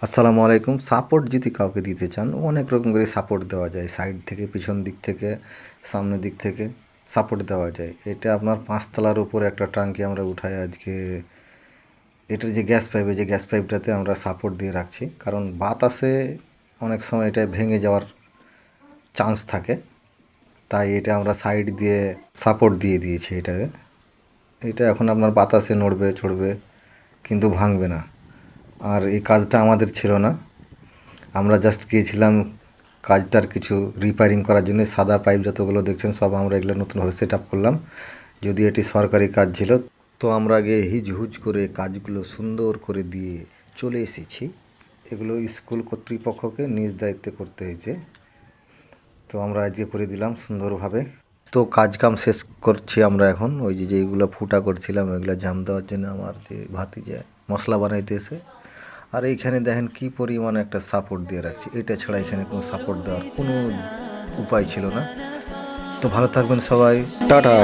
আসসালামু আলাইকুম। সাপোর্ট যদি কাউকে দিতে চান, অনেক রকম করে সাপোর্ট দেওয়া যায়। সাইড থেকে, পিছন দিক থেকে, সামনের দিক থেকে সাপোর্ট দেওয়া যায়। এটা আপনার ৫ তলার উপরে একটা ট্যাঙ্কি আমরা উঠাই আজকে। এটার যে গ্যাস পাইপ, এই যে গ্যাস পাইপটাতে আমরা সাপোর্ট দিয়ে রাখছি, কারণ বাতাসে অনেক সময় এটা ভেঙে যাওয়ার চান্স থাকে। তাই এটা আমরা সাইড দিয়ে সাপোর্ট দিয়ে দিয়েছি এটাতে। এটা এখন আপনার বাতাসে নড়বে চড়বে, কিন্তু ভাঙবে না। আর এই কাজটা আমাদের ছিল না, আমরা জাস্ট গিয়েছিলাম কাজটার কিছু রিপেয়ারিং করার জন্য। সাদা পাইপ যতগুলো দেখছেন সব আমরা এগুলো নতুনভাবে সেট আপ করলাম। যদি এটি সরকারি কাজ ছিল, তো আমরা আগে হিজহুজ করে কাজগুলো সুন্দর করে দিয়ে চলে এসেছি। এগুলো স্কুল কর্তৃপক্ষকে নিজ দায়িত্বে করতে হয়েছে, তো আমরা আজকে করে দিলাম সুন্দরভাবে। তো কাজ কাম শেষ করছি আমরা এখন। ওই যে যেগুলো ফুটা করছিলাম ওইগুলো জাম দেওয়ার জন্য আমার যে ভাতিজা মশলা বানাইতে এসে। আর এইখানে দেখেন কি পরিমাণে একটা সাপোর্ট দিয়ে রাখছি। এটা ছাড়া এখানে কোনো সাপোর্ট দেওয়ার কোনো উপায় ছিল না। তো ভালো থাকবেন সবাই, টাটা।